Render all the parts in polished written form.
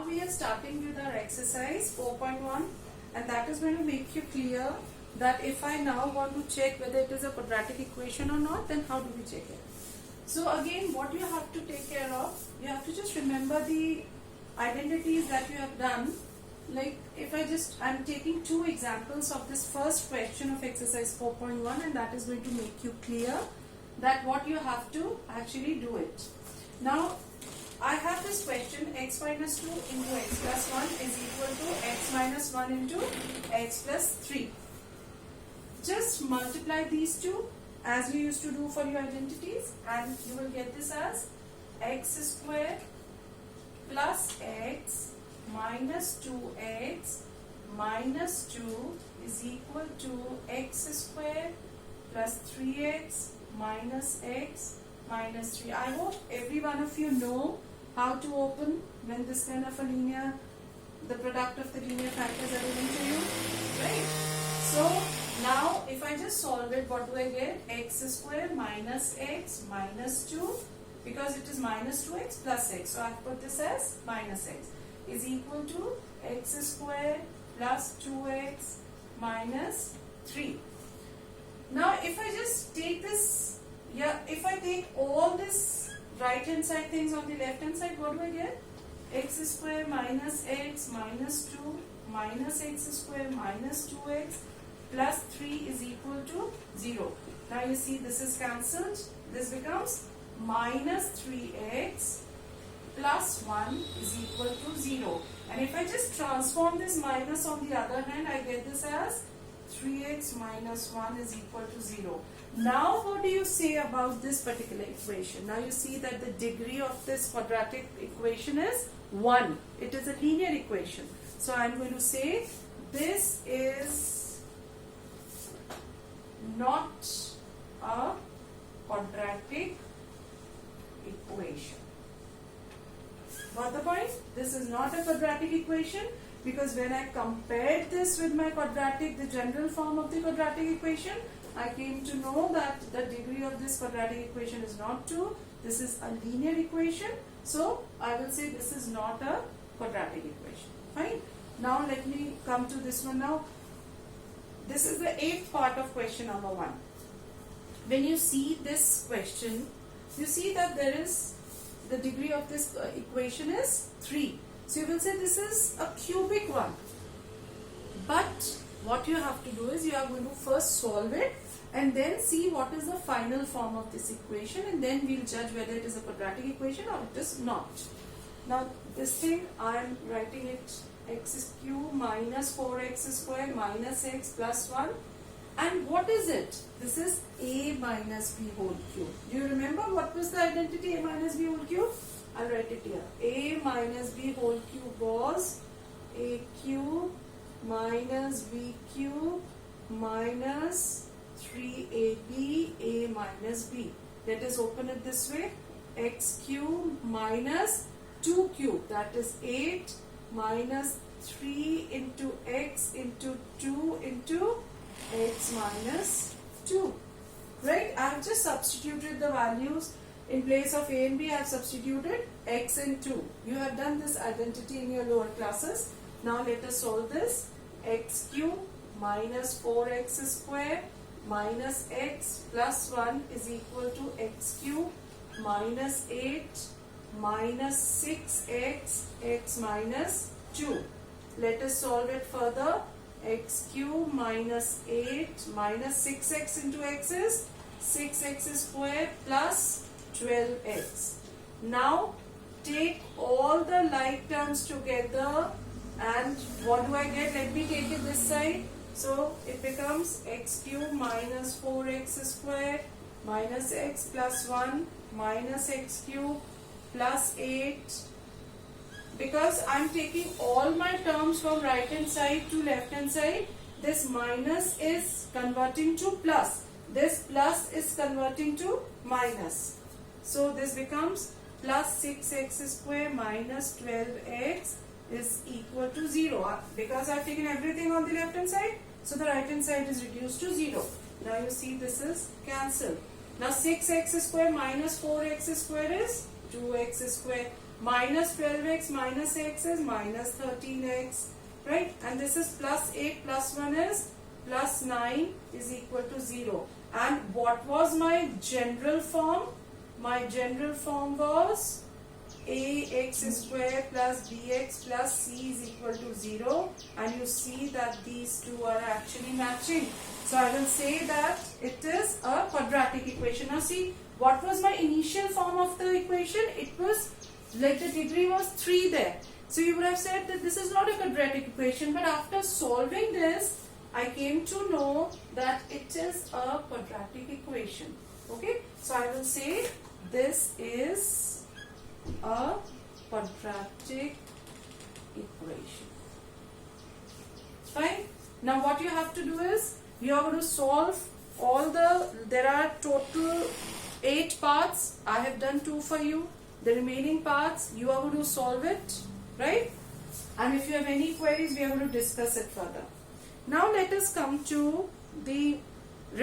we are starting with our exercise 4.1, and that is going to make you clear that if I now want to check whether it is a quadratic equation or not, then how do we check it? So again, what you have to take care of, you have to just remember the identities that you have done. Like if I'm taking two examples of this first question of exercise 4.1, and that is going to make you clear that what you have to actually do it. Now, I have this question, x minus 2 into x plus 1 is equal to x minus 1 into x plus 3. Just multiply these two as you used to do for your identities, and you will get this as x square plus x minus 2x minus 2 is equal to x square plus 3x minus x minus 3. I hope every one of you know how to open when this kind of a the product of the linear factors are given to you, right? So now if I just solve it, what do I get? X square minus x minus 2, because it is minus 2x plus x, so I have put this as minus x, is equal to x square plus 2x minus 3. Now if I just take this, if I take all this right hand side things on the left hand side, what do I get? X square minus x minus 2 minus x square minus 2x plus 3 is equal to 0. Now you see this is cancelled. This becomes minus 3x plus 1 is equal to 0. And if I just transform this minus on the other hand, I get this as 3x minus 1 is equal to 0. Now what do you say about this particular equation? Now you see that the degree of this quadratic equation is 1. It is a linear equation. So I am going to say this is not a quadratic equation. Got the point? This is not a quadratic equation, because when I compared this with my quadratic, the general form of the quadratic equation, I came to know that the degree of this quadratic equation is not 2. This is a linear equation. So I will say this is not a quadratic equation. Fine. Now let me come to this one now. This is the 8th part of question number 1. When you see this question, you see that there is the degree of this equation is 3. So you will say this is a cubic one. But what you have to do is you are going to first solve it and then see what is the final form of this equation, and then we will judge whether it is a quadratic equation or it is not. Now this thing I am writing it x cube minus 4x square minus x plus 1. And what is it? This is a minus b whole cube. Do you remember what was the identity a minus b whole cube? I'll write it here. A minus b whole cube was a cube minus b cube minus 3ab a minus b. Let us open it this way. X cube minus 2 cube, that is 8 minus 3 into x into 2 into x minus 2. Right? I have just substituted the values. In place of a and b, I have substituted x and 2. You have done this identity in your lower classes. Now let us solve this. X cube minus 4x square minus x plus 1 is equal to x cube minus 8 minus 6x x minus 2. Let us solve it further. X cube minus 8 minus 6x into x is 6x square plus 12x. Now take all the like terms together, and what do I get? Let me take it this side. So it becomes x cube minus 4x square minus x plus 1 minus x cube plus 8. Because I am taking all my terms from right hand side to left hand side, this minus is converting to plus. This plus is converting to minus. So this becomes plus 6x square minus 12x is equal to 0. Because I have taken everything on the left hand side, so the right hand side is reduced to 0. Now you see this is cancelled. Now 6x square minus 4x square is 2x square. Minus 12x minus x is minus 13x, right? And this is plus 8 plus 1 is plus 9 is equal to 0. And what was my general form? My general form was ax square plus bx plus c is equal to 0. And you see that these two are actually matching. So I will say that it is a quadratic equation. Now see, what was my initial form of the equation? It was like the degree was 3 there. So you would have said that this is not a quadratic equation, but after solving this, I came to know that it is a quadratic equation. Okay, so I will say this is a quadratic equation. Fine. Now what you have to do is, you are going to solve all there are total 8 parts. I have done 2 for you. The remaining parts, you are going to solve it, right? And if you have any queries, we are going to discuss it further. Now let us come to the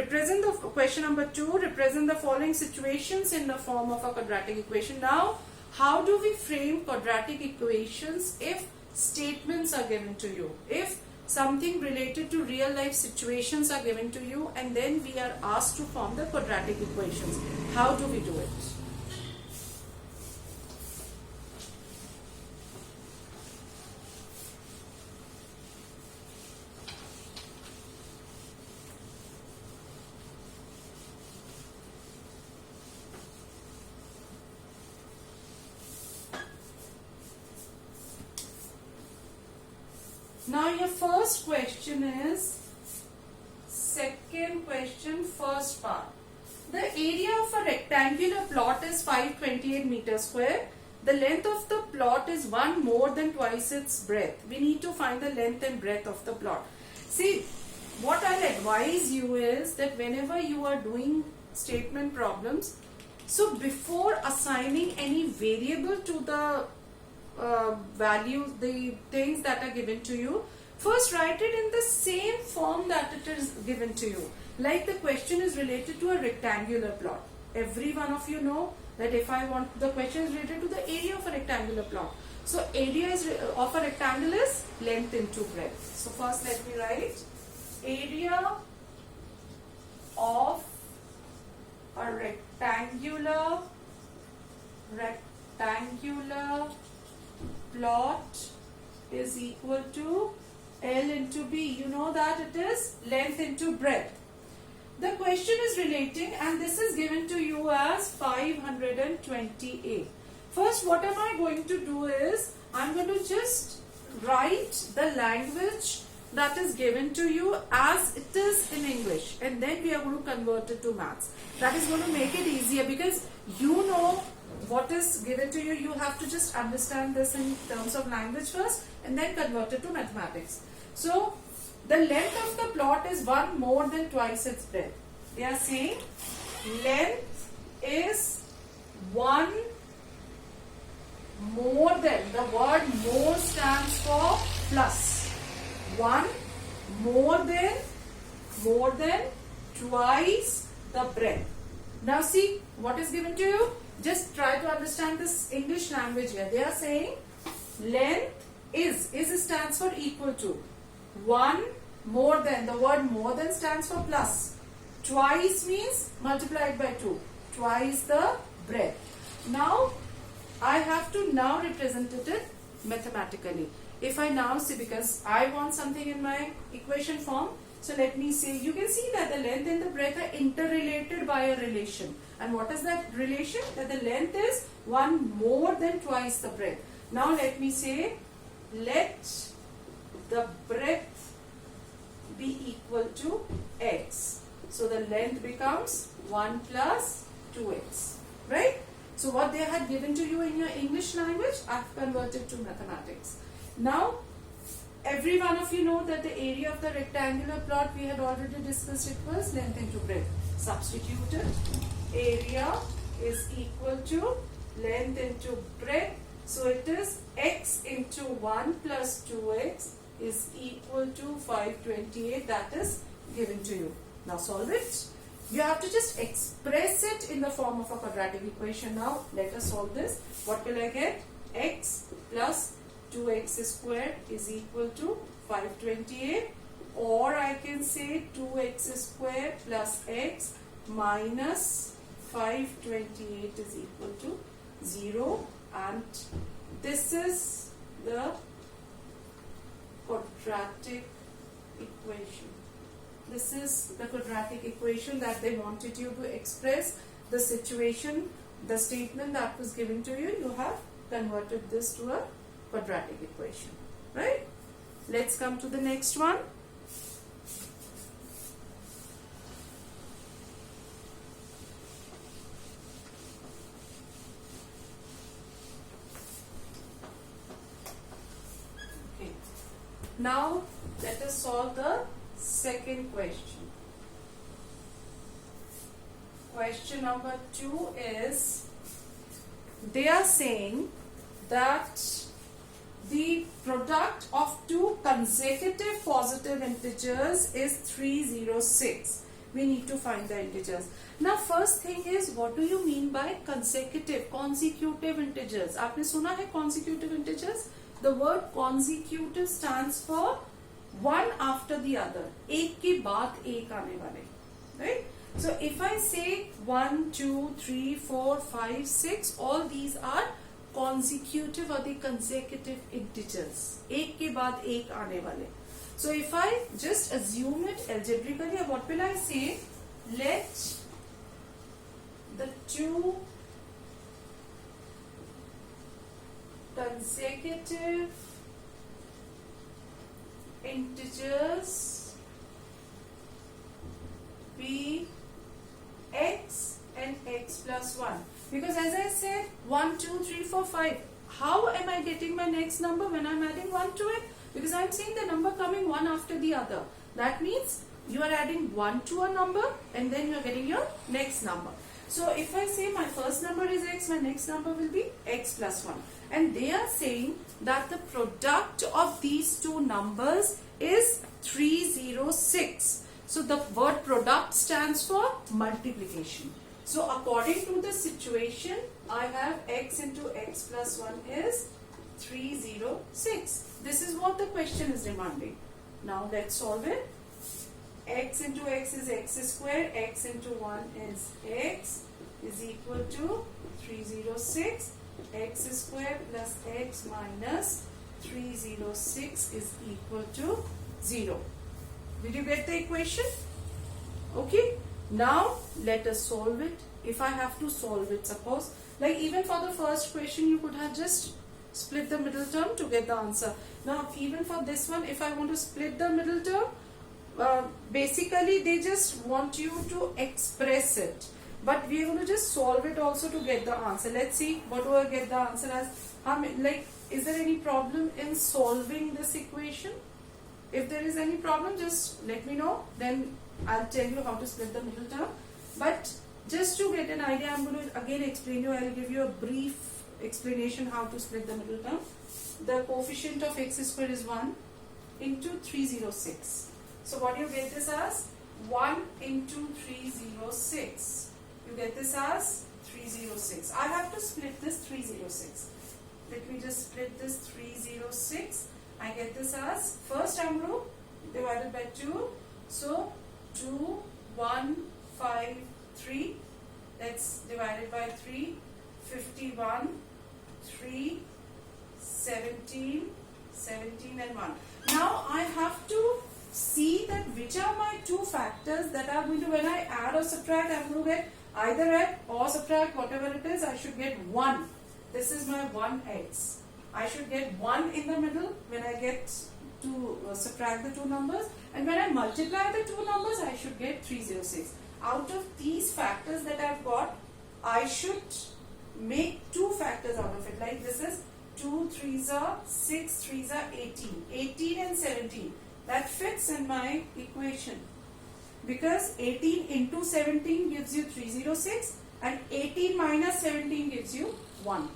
question number 2, represent the following situations in the form of a quadratic equation. Now, how do we frame quadratic equations if statements are given to you? If something related to real life situations are given to you and then we are asked to form the quadratic equations, how do we do it? Now your first question is, second question, first part. The area of a rectangular plot is 528 meters square. The length of the plot is 1 more than twice its breadth. We need to find the length and breadth of the plot. See, what I'll advise you is that whenever you are doing statement problems, so before assigning any variable to the values, the things that are given to you, first write it in the same form that it is given to you. Like the question is related to a rectangular plot. Every one of you know that if I want, the question is related to the area of a rectangular plot. So area of a rectangle is length into breadth. So first let me write area of a rectangular plot is equal to L into B. You know that it is length into breadth. The question is relating and this is given to you as 528. First, what am I going to do is, I'm going to just write the language that is given to you as it is in English, and then we are going to convert it to maths. That is going to make it easier because you know what is given to you. You have to just understand this in terms of language first and then convert it to mathematics. So the length of the plot is 1 more than twice its breadth. They are saying length is 1 more than, the word more stands for plus. 1 more than twice the breadth. Now see what is given to you. Just try to understand this English language here. They are saying length is stands for equal to. 1 more than, the word more than stands for plus. Twice means multiplied by 2. Twice the breadth. Now I have to now represent it mathematically. If I now see, because I want something in my equation form, so let me say, you can see that the length and the breadth are interrelated by a relation. And what is that relation? That the length is 1 more than twice the breadth. Now let me say, let the breadth be equal to x. So the length becomes 1 plus 2x. Right? So what they had given to you in your English language, I have converted to mathematics. Now, every one of you know that the area of the rectangular plot, we had already discussed, it was length into breadth. Substituted, area is equal to length into breadth. So it is x into 1 plus 2x is equal to 528. That is given to you. Now solve it. You have to just express it in the form of a quadratic equation. Now let us solve this. What will I get? x plus 2x squared is equal to 528, or I can say 2x squared plus x minus 528 is equal to 0, and this is the quadratic equation. This is the quadratic equation that they wanted you to express the situation, the statement that was given to you. You have converted this to a quadratic equation, right? Let's come to the next one. Okay. Now let us solve the second question. Question number 2 is, they are saying that the product of two consecutive positive integers is 306. We need to find the integers. Now first thing is, what do you mean by consecutive integers? आपने सुना है consecutive integers? The word consecutive stands for one after the other. एक के बाद एक आने वाले, right? So if I say 1, 2, 3, 4, 5, 6, all these are consecutive or the consecutive integers. एक के बाद एक आने वाले. So if I just assume it algebraically, what will I say? Let the two consecutive integers be x and x plus 1. Because as I said, 1, 2, 3, 4, 5. How am I getting my next number when I am adding 1 to it? Because I am seeing the number coming one after the other. That means you are adding 1 to a number and then you are getting your next number. So if I say my first number is x, my next number will be x plus 1. And they are saying that the product of these two numbers is 306. So the word product stands for multiplication. So according to the situation, I have x into x plus 1 is 306. This is what the question is demanding. Now let's solve it. X into x is x squared, x into 1 is x is equal to 306. X squared plus x minus 306 is equal to 0. Did you get the equation? Okay. Now let us solve it. If I have to solve it, suppose, like even for the first question, you could have just split the middle term to get the answer. Now even for this one, if I want to split the middle term, basically they just want you to express it. But we are going to just solve it also to get the answer. Let's see what do I get the answer as. Like, is there any problem in solving this equation? If there is any problem, just let me know. Then I'll tell you how to split the middle term. But just to get an idea, I'm going to again explain you. I'll give you a brief explanation how to split the middle term. The coefficient of x squared is 1 into 306. So what you get this as? 1 into 306. You get this as 306. I have to split this 306. Let me just split this 306. I get this as, first I'm going to divide it by 2. So 2, 1, 5, 3. That's divided by 3. 51, 3, 17, 17 and 1. Now I have to see that which are my two factors that are going to, when I add or subtract, I'm going to get either add or subtract, whatever it is, I should get 1. This is my 1x. I should get 1 in the middle when I get to subtract the two numbers, and when I multiply the two numbers, I should get 306. Out of these factors that I've got, I should make two factors out of it. Like this is 2 3s are 6 3s are 18. 18 and 17. That fits in my equation. Because 18 into 17 gives you 306 and 18 minus 17 gives you 1.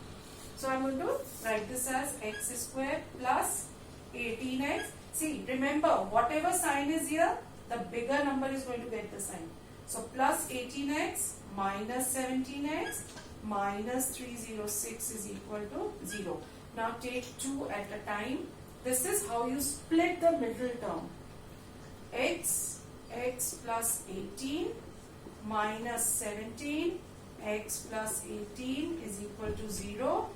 So I'm going to write this as x squared plus 18x. See, remember, whatever sign is here, the bigger number is going to get the sign. So plus 18x minus 17x minus 306 is equal to 0. Now take 2 at a time. This is how you split the middle term. X plus 18 minus 17 x plus 18 is equal to 0,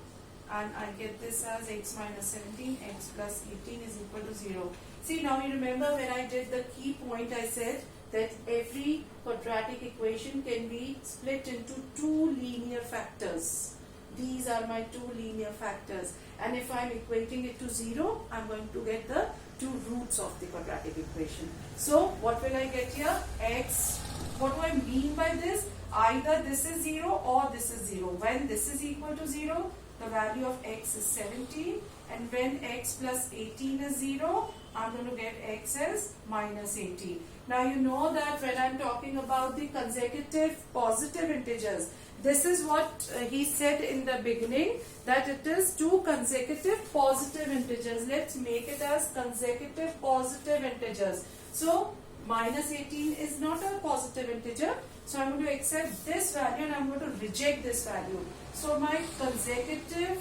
and I get this as x minus 17 x plus 18 is equal to 0. See, now you remember when I did the key point, I said that every quadratic equation can be split into two linear factors. These are my two linear factors, and if I am equating it to 0, I am going to get the two roots of the quadratic equation. So what will I get here? X. What do I mean by this? Either this is 0 or this is 0. When this is equal to 0, the value of x is 17, and when x plus 18 is 0, I'm going to get x as minus 18. Now you know that when I'm talking about the consecutive positive integers, this is what he said in the beginning, that it is two consecutive positive integers. Let's make it as consecutive positive integers. So minus 18 is not a positive integer. So I'm going to accept this value and I'm going to reject this value. So my consecutive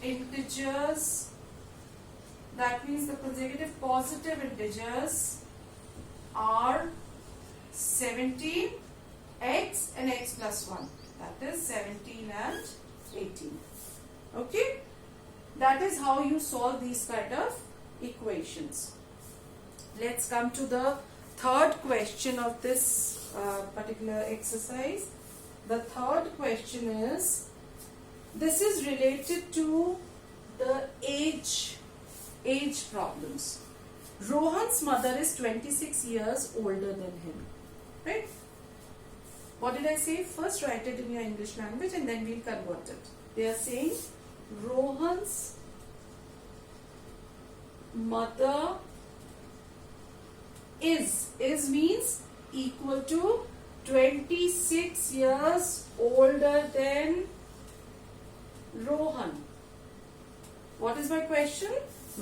integers, that means the consecutive positive integers are 17, x and x plus 1. That is 17 and 18. Okay? That is how you solve these kind of equations. Let's come to the third question of this particular exercise. The third question is, this is related to the age problems. Rohan's mother is 26 years older than him. Right? What did I say? First write it in your English language and then we'll convert it. They are saying Rohan's mother is means equal to 26 years older than Rohan. What is my question?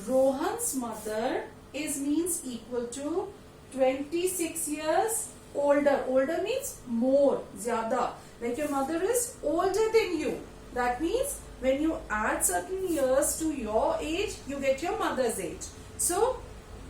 Rohan's mother is means equal to 26 years older. Older means more, zyada. Like your mother is older than you. That means when you add certain years to your age, you get your mother's age. So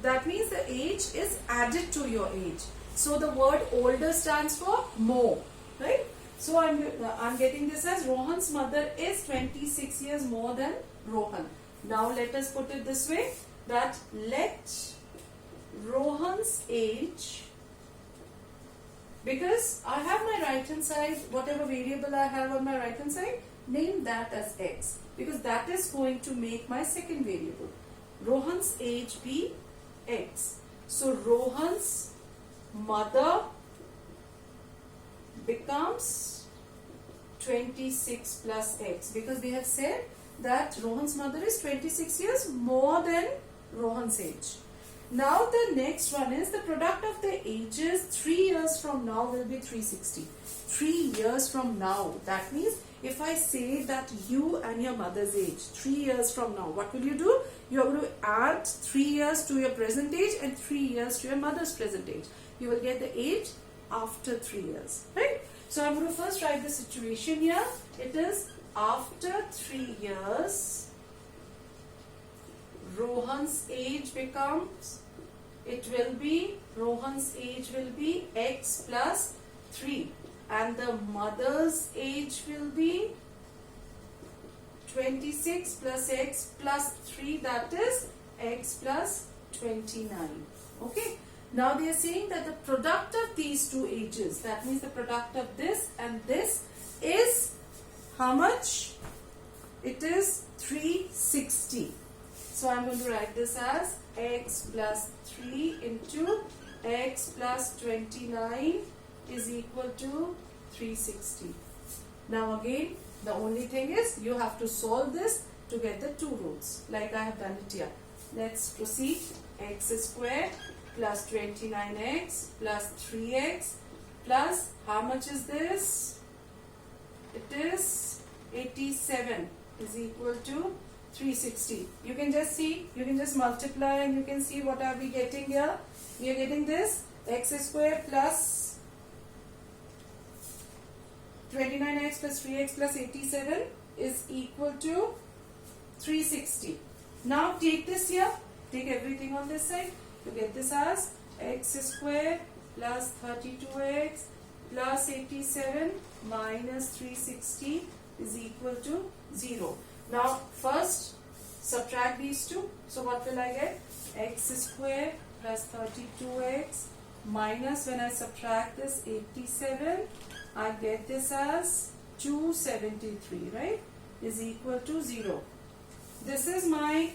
that means the age is added to your age. So the word older stands for more, right? So I'm getting this as Rohan's mother is 26 years more than Rohan. Now let us put it this way, that let Rohan's age, because I have my right hand side, whatever variable I have on my right hand side, name that as x, because that is going to make my second variable. Rohan's age be x. So Rohan's mother becomes 26 plus x, because we have said that Rohan's mother is 26 years more than Rohan's age. Now the next one is the product of the ages 3 years from now will be 360. 3 years from now, that means if I say that you and your mother's age 3 years from now, what will you do? You are going to add 3 years to your present age and 3 years to your mother's present age. You will get the age after 3 years, right? So I'm going to first write the situation here. It is after 3 years, Rohan's age becomes, Rohan's age will be x plus 3, and the mother's age will be 26 plus x plus 3, that is x plus 29. Okay. Now they are saying that the product of these two ages, that means the product of this and this, is how much? It is 360. So I am going to write this as x plus 3 into x plus 29 is equal to 360. Now again, the only thing is you have to solve this to get the two roots, like I have done it here. Let's proceed. X square plus 29x plus 3x plus how much is this? It is 87 is equal to 360. You can just see, you can just multiply and you can see what are we getting here. We are getting this x square plus 29x plus 3x plus 87 is equal to 360. Now take this here, take everything on this side to get this as x square plus 32x plus 87 minus 360 is equal to 0. Now first subtract these two. So what will I get? X square plus 32x minus, when I subtract this 87, I get this as 273, right? Is equal to 0. This is my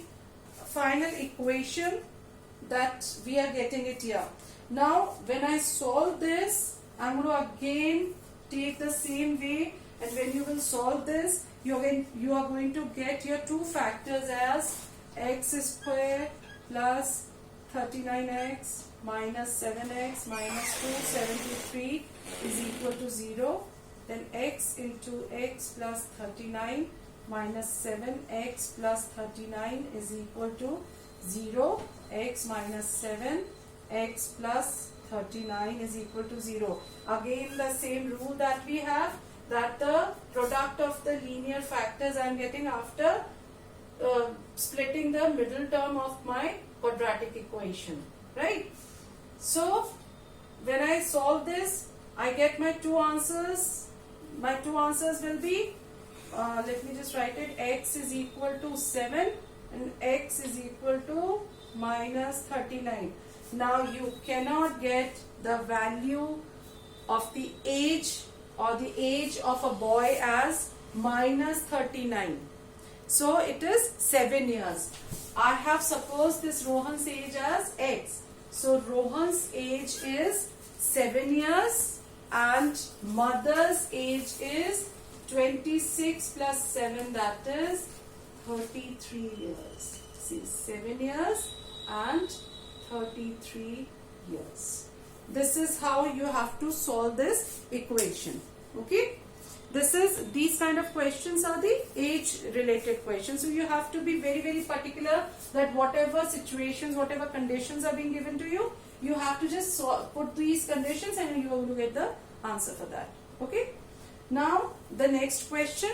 final equation that we are getting it here. Now when I solve this, I'm going to again take the same way, and when you will solve this, you are going to get your two factors as x square plus 39x minus 7x minus 273 is equal to 0. Then x into x plus 39 minus 7x plus 39 is equal to 0. X minus 7, x plus 39 is equal to 0. Again the same rule that we have, that the product of the linear factors I am getting after splitting the middle term of my quadratic equation, right? So when I solve this, I get my two answers. My two answers will be, let me just write it, x is equal to 7 and x is equal to minus 39. Now you cannot get the value of the age or the age of a boy as minus 39. So it is 7 years. I have supposed this Rohan's age as x. So Rohan's age is 7 years and mother's age is 26 plus 7, that is 33 years. See, 7 years and 33 years. This is how you have to solve this equation. Okay. These kind of questions are the age related questions. So you have to be very, very particular that whatever situations, whatever conditions are being given to you, you have to just put these conditions and you will get the answer for that. Okay. Now the next question.